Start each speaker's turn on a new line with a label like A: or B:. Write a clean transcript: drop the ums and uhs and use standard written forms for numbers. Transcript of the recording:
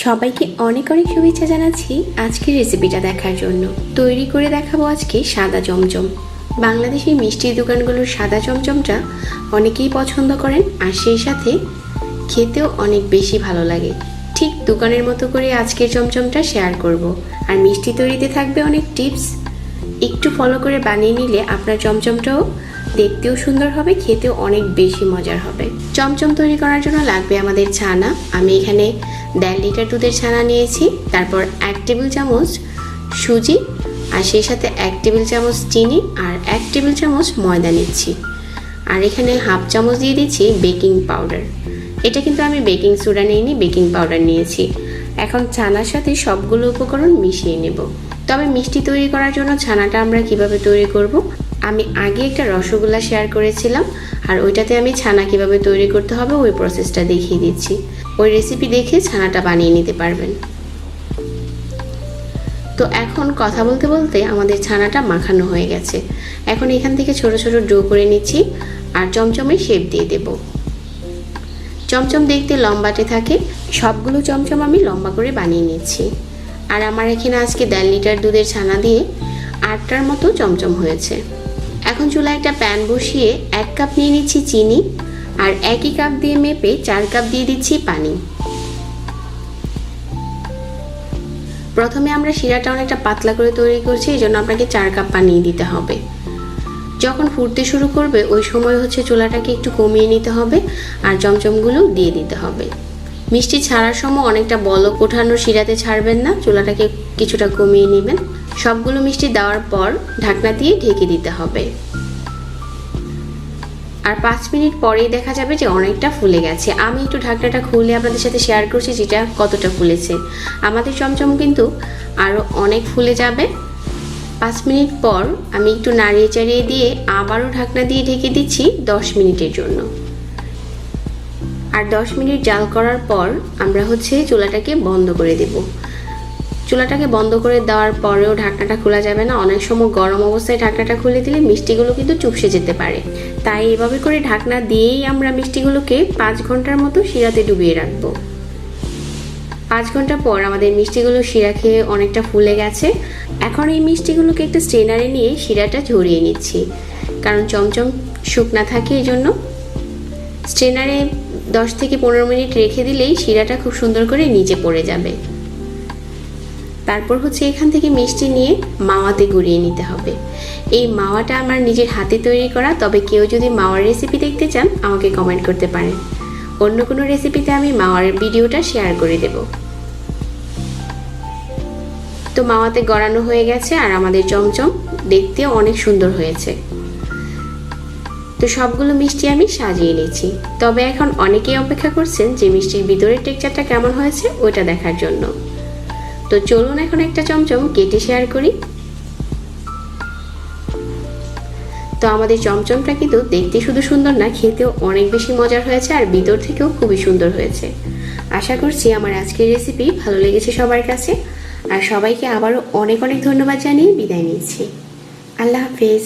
A: সবাইকে অনেক অনেক শুভেচ্ছা জানাচ্ছি আজকের রেসিপিটা দেখার জন্য। তৈরি করে দেখাবো আজকে সাদা চমচম। বাংলাদেশি মিষ্টির দোকানগুলোর সাদা চমচমটা অনেকেই পছন্দ করেন, আর সেই সাথে খেতেও অনেক বেশি ভালো লাগে। ঠিক দোকানের মতো করে আজকের চমচমটা শেয়ার করব। আর মিষ্টি তৈরিতে থাকবে অনেক টিপস, একটু ফলো করে বানিয়ে নিলে আপনার চমচমটাও দেখতেও সুন্দর হবে, খেতেও অনেক বেশি মজার হবে। চমচম তৈরি করার জন্য লাগবে আমাদের ছানা। আমি এখানে 1.5 লিটার দুধের ছানা নিয়েছি, তারপর 1 টেবিল চামচ সুজি, আর সেই সাথে 1 টেবিল চামচ চিনি আর 1 টেবিল চামচ ময়দা নিচ্ছি। আর এখানে হাফ চামচ দিয়ে দিচ্ছি বেকিং পাউডার। এটা কিন্তু আমি বেকিং সোডা নিইনি, বেকিং পাউডার নিয়েছি। এখন ছানার সাথে সবগুলো উপকরণ মিশিয়ে নেব। তবে মিষ্টি তৈরি করার জন্য ছানাটা আমরা কিভাবে তৈরি করব, আমি আগে একটা রসগোল্লা শেয়ার করেছিলাম, আর ওইটাতে আমি ছানা কিভাবে তৈরি করতে হবে ওই প্রসেসটা দেখিয়ে দিচ্ছি। ওই রেসিপি দেখে ছানাটা বানিয়ে নিতে পারবেন। তো এখন কথা বলতে বলতে আমাদের ছানাটা মাখানো হয়ে গেছে। এখন এখান থেকে ছোট ছোট ডো করে নিচ্ছি আর চমচমে শেপ দিয়ে দেব। চমচম দেখতে লম্বাটে থাকে, সবগুলো চমচম আমি লম্বা করে বানিয়ে নিচ্ছি। আর আমার এখানে আজকে 1.5 লিটার দুধের ছানা দিয়ে 8টার মতো চমচম হয়েছে। এখন চুলায় একটা প্যান বসিয়ে 1 কাপ নিয়ে নিচ্ছি চিনি, আর একই কাপ দিয়ে মেপে 4 কাপ দিয়ে দিচ্ছি পানি। প্রথমে আমরা শিরাটা অনেকটা পাতলা করে তৈরি করছি, এই জন্য আপনাকে 4 কাপ পানি দিতে হবে। যখন ফুটতে শুরু করবে ওই সময় চুলাটাকে একটু কমিয়ে নিতে হবে, আর চমচমগুলো দিয়ে দিতে হবে। মিষ্টি ছাড়ার সময় অনেকটা বলক ওঠানো শিরাতে ছাড়বেন না, চুলাটাকে কিছুটা কমিয়ে নেবেন। সবগুলো মিষ্টি দেওয়ার পর ঢাকনা দিয়ে ঢেকে দিতে হবে। আর 5 মিনিট পরেই দেখা যাবে যে অনেকটা ফুলে গেছে। আমি একটু ঢাকনাটা খুলে আপনাদের সাথে শেয়ার করছি যেটা কতটা ফুলেছে। আমাদের চমচম কিন্তু আরও অনেক ফুলে যাবে। 5 মিনিট পর আমি একটু নাড়িয়ে চাড়িয়ে দিয়ে আবারও ঢাকনা দিয়ে ঢেকে দিচ্ছি 10 মিনিটের জন্য। আর 10 মিনিট জাল করার পর আমরা চুলাটাকে বন্ধ করে দেব। চুলাটাকে বন্ধ করে দেওয়ার পরেও ঢাকনাটা খোলা যাবে না। অনেক সময় গরম অবস্থায় ঢাকনাটা খুলে দিলে মিষ্টিগুলো কিন্তু চুপসে যেতে পারে। তাই এভাবে করে ঢাকনা দিয়েই আমরা মিষ্টিগুলোকে 5 ঘন্টার মতো শিরাতে ডুবিয়ে রাখবো। 5 ঘন্টা পর আমাদের মিষ্টিগুলো শিরা খেয়ে অনেকটা ফুলে গেছে। এখন এই মিষ্টিগুলোকে একটা স্ট্রেনারে নিয়ে শিরাটা ঝরিয়ে নিচ্ছি, কারণ চমচম শুকনা থাকে, এই জন্য স্ট্রেনারে 10 থেকে 15 মিনিট রেখে দিলেই শিরাটা খুব সুন্দর করে নিচে পড়ে যাবে। তারপর এখান থেকে মিষ্টি নিয়ে মাওয়াতে গুঁড়িয়ে নিতে হবে। এই মাওয়াটা আমার নিজের হাতে তৈরি করা, তবে কেউ যদি মাওয়ার রেসিপি দেখতে চান আমাকে কমেন্ট করতে পারেন। অন্য কোনো রেসিপিতে আমি মাওয়ার ভিডিওটা শেয়ার করে দেব। তো মাওয়াতে গড়ানো হয়ে গেছে, আর আমাদের চমচম দেখতেও অনেক সুন্দর হয়েছে। তো সবগুলো মিষ্টি আমি সাজিয়ে নিয়েছি। তবে এখন অনেকেই অপেক্ষা করছেন যে মিষ্টির ভিতরের টেক্সচারটা কেমন হয়েছে ওইটা দেখার জন্য। তো চলুন এখন একটা চমচম কেটে শেয়ার করি। তো আমাদের চমচমটা কিন্তু দেখতে শুধু সুন্দর না, খেতেও অনেক বেশি মজার হয়েছে, আর ভিতর থেকেও খুবই সুন্দর হয়েছে। আশা করছি আমার আজকের রেসিপি ভালো লেগেছে সবার কাছে। আর সবাইকে আবারও অনেক অনেক ধন্যবাদ জানিয়ে বিদায় নিচ্ছি। আল্লাহ হাফেজ।